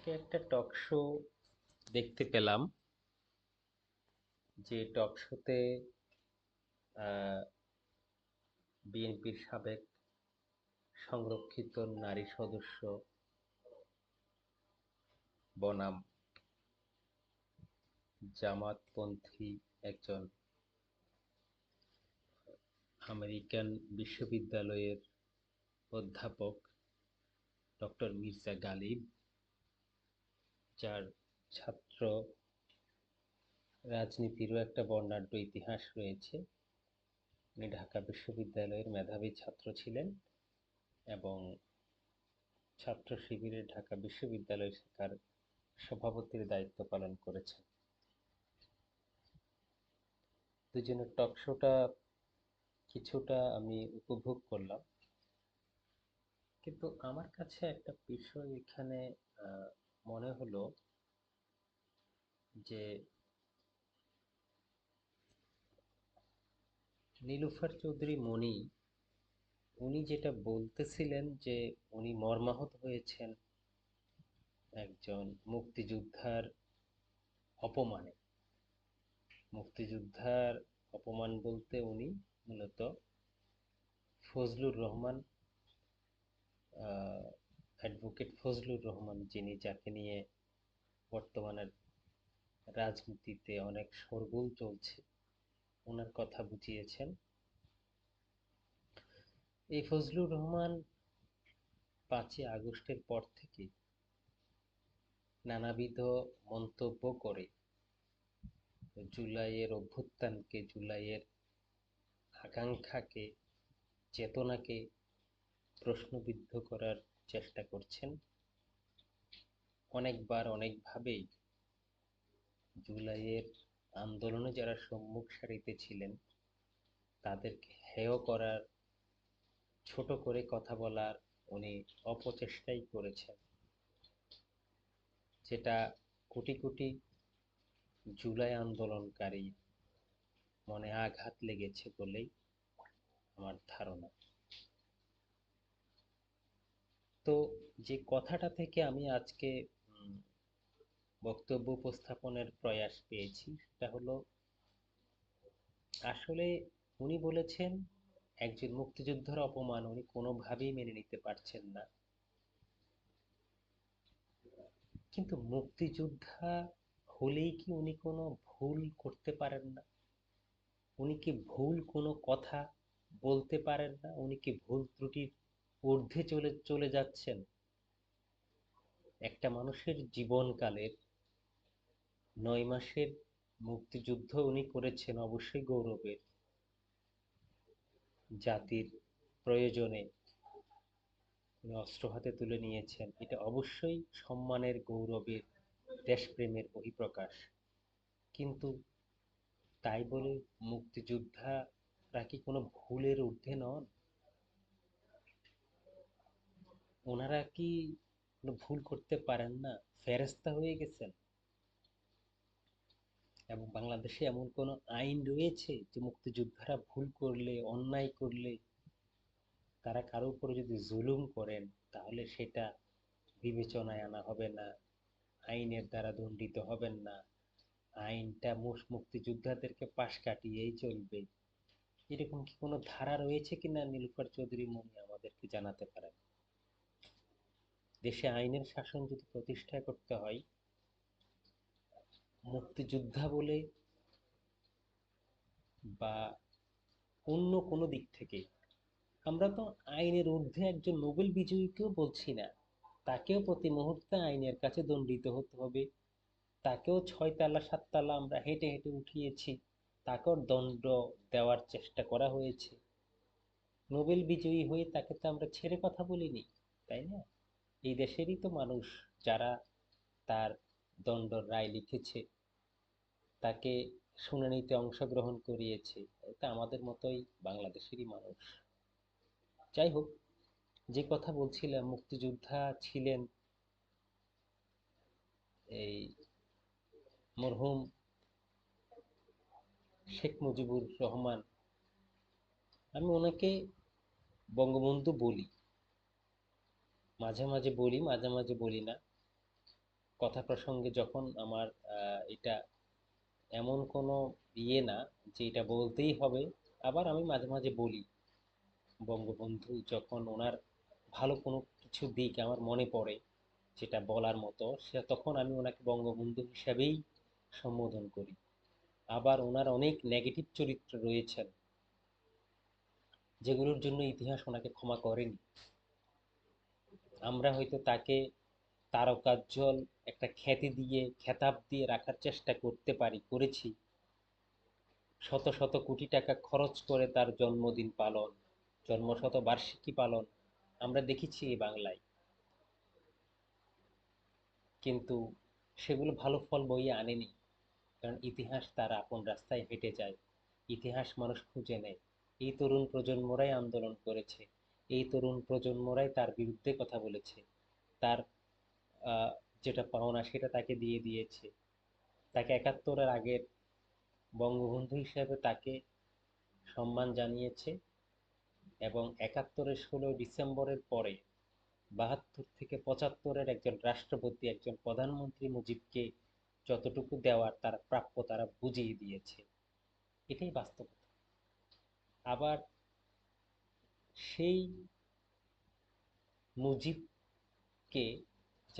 আজকে একটা talk show দেখতে পেলাম, যে টক শোতে বিএনপির সাবেক সংরক্ষিত নারী সদস্য বনাম জামাতপন্থী একজন আমেরিকান বিশ্ববিদ্যালয়ের অধ্যাপক ডক্টর মির্জা গালিব, যার ছাত্র রাজনীতিরও একটা বর্ণাঢ্য ইতিহাস রয়েছে। উনি ঢাকা বিশ্ববিদ্যালয়ের মেধাবী ছাত্র ছিলেন এবং ছাত্র শিবিরের ঢাকা বিশ্ববিদ্যালয় শাখার সভাপতির দায়িত্ব পালন করেছেন। দুজনের টক শোটা কিছুটা আমি উপভোগ করলাম, কিন্তু আমার কাছে একটা বিষয় এখানে মনে হলো যে নীলুফার চৌধুরী মনি, উনি যেটা বলতেছিলেন যে উনি মর্মাহত হয়েছেন একজন মুক্তিযোদ্ধার অপমানে। মুক্তিযোদ্ধার অপমান বলতে উনি মূলত ফজলুর রহমান, অ্যাডভোকেট ফজলুর রহমান, যিনি যাকে নিয়ে বর্তমানে রাজনীতিতে অনেক শোরগোল চলছে, ওনার কথা বুঝিয়েছেন। এই ফজলুর রহমান ৫ই আগস্টের পর থেকে নানাবিধ মন্তব্য করে জুলাইয়ের অভ্যুত্থানকে, জুলাইয়ের আকাঙ্ক্ষাকে, চেতনাকে প্রশ্নবিদ্ধ করার চেষ্টা করছেন। অনেকবার অনেকভাবেই জুলাইয়ের আন্দোলনে যারা সম্মুখ সারিতে ছিলেন তাদেরকে হেয় করার, ছোট করে কথা বলার উনি অপচেষ্টাই করেছেন, যেটা কোটি কোটি জুলাই আন্দোলনকারী মনে আঘাত লেগেছে বলেই আমার ধারণা। তো যে কথাটা থেকে আমি আজকে বক্তব্য উপস্থাপনের প্রয়াস পেয়েছি সেটা হলো, আসলে উনি বলেছেন একজন মুক্তিযোদ্ধার অপমান উনি কোনোভাবেই মেনে নিতে পারছেন না। কিন্তু মুক্তিযোদ্ধা হলেই কি উনি কোনো ভুল করতে পারেন না? উনি কি ভুল কোনো কথা বলতে পারেন না? উনি কি ভুল ত্রুটির ঊর্ধ্বে চলে চলে যাচ্ছেন? একটা মানুষের জীবনকালের ৯ মাসের মুক্তিযুদ্ধ উনি করেছেন, অবশ্যই গৌরবের। জাতির প্রয়োজনে উনি অস্ত্র হাতে তুলে নিয়েছেন, এটা অবশ্যই সম্মানের, গৌরবের, দেশপ্রেমের বহিঃপ্রকাশ। কিন্তু তাই বলে মুক্তিযোদ্ধারা কি কোনো ভুলের ঊর্ধ্বে নন? ওনারা কি কোনো ভুল করতে পারেন না? ফেরেশতা হয়ে গেছেন? এবং বাংলাদেশে এমন কোনো আইন রয়েছে যে মুক্তিযোদ্ধারা ভুল করলে, অন্যায় করলে, তারা কারো উপরে যদি জুলুম করেন তাহলে সেটা বিবেচনায় আনা হবে না, আইনের দ্বারা দণ্ডিত হবেন না, আইনটা মুক্তিযোদ্ধাদেরকে পাশ কাটিয়েই চলবে? এরকম কি কোনো ধারা রয়েছে কিনা নীলুফার চৌধুরী মনি আমাদেরকে জানাতে পারেন। দেশে আইনের শাসন যদি প্রতিষ্ঠা করতে হয়, মুক্তিযোদ্ধা বলে বা অন্য কোনো দিক থেকে, আমরা তো আইনের ঊর্ধ্বে একজন নোবেল বিজয়ীকেও বলছি না, তাকেও প্রতি মুহূর্তে আইনের কাছে দণ্ডিত হতে হবে। তাকেও ৬ তালা ৭ তালা আমরা হেঁটে হেঁটে উঠিয়েছি, তাকেও দণ্ড দেওয়ার চেষ্টা করা হয়েছে। নোবেল বিজয়ী হয়ে তাকে তো আমরা ছেড়ে কথা বলিনি, তাই না? এই দেশেরই তো মানুষ যারা তার দণ্ডর রায় লিখেছে, তাকে শুনানিতে অংশগ্রহণ করিয়েছে, এটা আমাদের মতোই বাংলাদেশেরই মানুষ। যাই হোক, যে কথা বলছিলাম, মুক্তিযোদ্ধা ছিলেন এই মরহুম শেখ মুজিবুর রহমান। আমি ওনাকে বঙ্গবন্ধু বলি, মাঝে মাঝে বলি, মাঝে মাঝে বলি না। কথা প্রসঙ্গে যখন আমার এটা এমন কোনো না যে এটা বলতেই হবে, আবার আমি মাঝে মাঝে বলি। বঙ্গবন্ধু যখন ওনার ভালো কোনো কিছু দিক আমার মনে পড়ে যেটা বলার মতো, সে তখন আমি ওনাকে বঙ্গবন্ধু হিসাবেই সম্বোধন করি। আবার ওনার অনেক নেগেটিভ চরিত্র রয়েছেন যেগুলোর জন্য ইতিহাস ওনাকে ক্ষমা করেনি। আমরা হয়তো তাকে তারকাজ্জ্বল একটা খ্যাতি দিয়ে, খেতাব দিয়ে রাখার চেষ্টা করতে পারি, করেছি। শত শত কোটি টাকা খরচ করে তার জন্মদিন পালন, জন্মশতবার্ষিকী পালন আমরা দেখেছি এই বাংলায়। কিন্তু সেগুলো ভালো ফল বইয়ে আনেনি। কারণ ইতিহাস তার আপন রাস্তায় হেঁটে যায়। ইতিহাস মানুষ খুঁজে নেয়। এই তরুণ প্রজন্মরাই আন্দোলন করেছে। এই তরুণ প্রজন্মরাই তার বিরুদ্ধে কথা বলেছে। তার আহ, যেটা পাওনা সেটা তাকে দিয়ে দিয়েছে। তাকে একাত্তরের আগের বঙ্গবন্ধু হিসেবে তাকে সম্মান জানিয়েছে, এবং একাত্তরের 16 ডিসেম্বরের পরে 72 থেকে 75-এর একজন রাষ্ট্রপতি, একজন প্রধানমন্ত্রী মুজিবকে যতটুকু দেওয়ার তার প্রাপ্য তারা বুঝিয়ে দিয়েছে। এটাই বাস্তবতা। আবার সেই মুজিবকে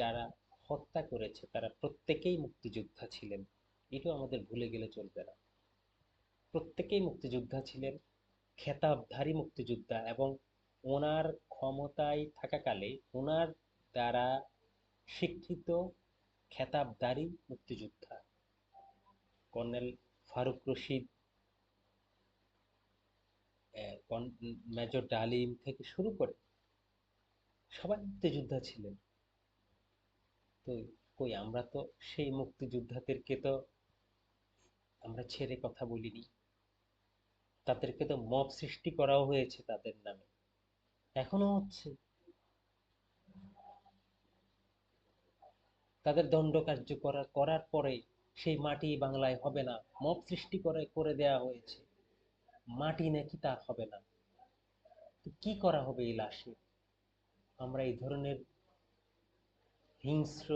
যারা হত্যা করেছে তারা প্রত্যেকেই মুক্তিযোদ্ধা ছিলেন। এটাও আমাদের ভুলে গেলে চলবে না। প্রত্যেকেই মুক্তিযোদ্ধা ছিলেন, খেতাবধারী মুক্তিযোদ্ধা, এবং ওনার ক্ষমতায় থাকাকালে ওনার দ্বারা স্বীকৃত খেতাবধারী মুক্তিযোদ্ধা। কর্নেল ফারুক রশিদ, মেজর ডালিম থেকে শুরু করে সবাই মুক্তিযোদ্ধা ছিলেন। তো কই আমরা তো সেই মুক্তিযোদ্ধাদেরকে তো আমরা ছেড়ে কথা বলিনি। তাদেরকে তো মব সৃষ্টি করাও হয়েছে তাদের নামে, এখনো হচ্ছে। তাদের দণ্ড কার্যকর করার পরে সেই মাটি বাংলায় হবে না, মব সৃষ্টি করে করে দেয়া হয়েছে। মাটি নাকি তা হবে না। তো কি করা হবে এই লাশে? আমরা এই ধরনের হিংস্র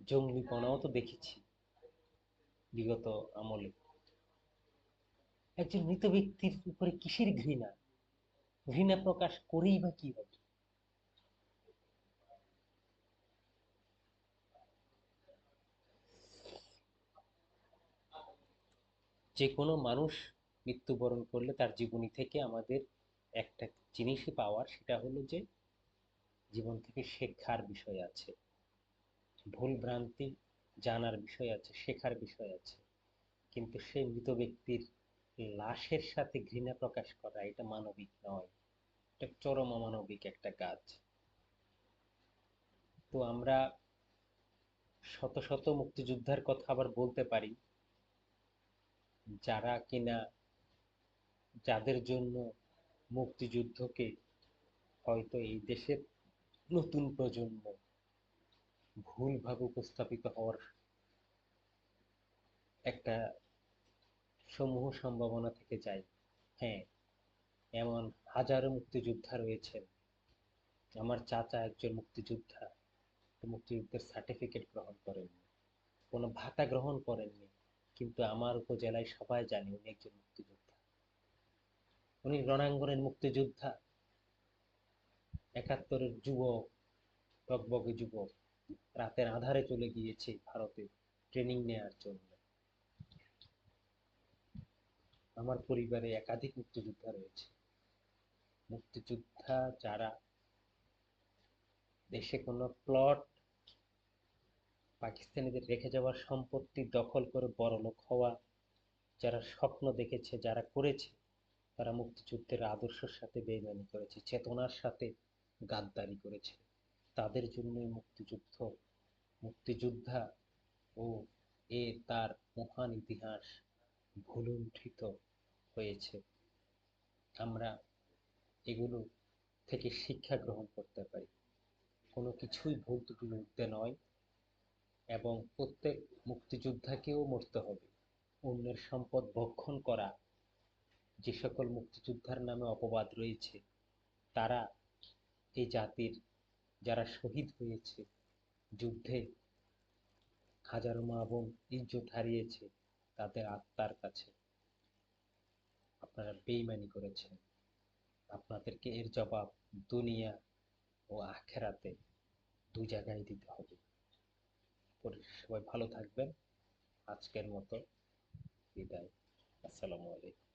জঙ্গিপনাও তো দেখেছি বিগত আমলে। একজন মৃত ব্যক্তির উপরে কিসের ঘৃণা? ঘৃণা প্রকাশ করেই বা কি হবে? যে কোনো মানুষ মৃত্যুবরণ করলে তার জীবনী থেকে আমাদের একটা জিনিসই পাওয়ার, সেটা হলো যে জীবন থেকে শেখার বিষয় আছে, ভুল ভ্রান্তি জানার বিষয় আছে, শেখার বিষয় আছে। কিন্তু সেই মৃত ব্যক্তির লাশের সাথে ঘৃণা প্রকাশ করা এটা মানবিক নয়। এটা চরম অমানবিক একটা কাজ। তো আমরা শত শত মুক্তিযোদ্ধার কথা আবার বলতে পারি, যারা কিনা, যাদের জন্য মুক্তিযুদ্ধকে হয়তো এই দেশের নতুন প্রজন্ম ভুলভাবে উপস্থাপিত হওয়ার একটা সমূহ সম্ভাবনা থেকে যায়। হ্যাঁ, এমন হাজারো মুক্তিযোদ্ধা রয়েছেন। আমার চাচা একজন মুক্তিযোদ্ধা, মুক্তিযুদ্ধের সার্টিফিকেট গ্রহণ করেননি, কোনো ভাতা গ্রহণ করেননি, কিন্তু আমার উপজেলায় সবাই জানে উনি একজন মুক্তিযোদ্ধা। উনি রণাঙ্গনের মুক্তিযোদ্ধা, একাত্তরের যুবক, টগবগে যুবক, রাতের আধারে চলে গিয়েছে ভারতে ট্রেনিং নেয়ার জন্য। আমার পরিবারে একাধিক মুক্তিযোদ্ধা রয়েছে। মুক্তিযোদ্ধা যারা দেশে কোনো প্লট, পাকিস্তানিদের রেখে যাওয়ার সম্পত্তি দখল করে বড়লোক হওয়া, যারা স্বপ্ন দেখেছে, যারা করেছে, তারা মুক্তিযুদ্ধের আদর্শের সাথে বেইমানি করেছে, চেতনার সাথে গাদ্দারি করেছে। তাদের জন্যই মুক্তিযুদ্ধ, মুক্তিযোদ্ধা ও তার মহান ইতিহাস ভুলুণ্ঠিত হয়েছে। আমরা এগুলো থেকে শিক্ষা গ্রহণ করতে পারি। কোনো কিছুই ভুল ত্রুটির ঊর্ধ্বে নয়, এবং প্রত্যেক মুক্তিযোদ্ধাকেও মরতে হবে। অন্যের সম্পদ ভক্ষণ করা, যে সকল মুক্তিযোদ্ধার নামে অপবাদ রয়েছে, তারা এই জাতির, যারা শহীদ হয়েছে যুদ্ধে হাজারো মা বোন ইজ্জত হারিয়েছে তাদের আত্মার কাছে। আপনারা বেইমানি করেছেন, আপনাদেরকে এর জবাব দুনিয়া ও আখেরাতে দুই জায়গায় দিতে হবে। সবাই ভালো থাকবেন। আজকের মতো বিদায়। আসসালামু আলাইকুম।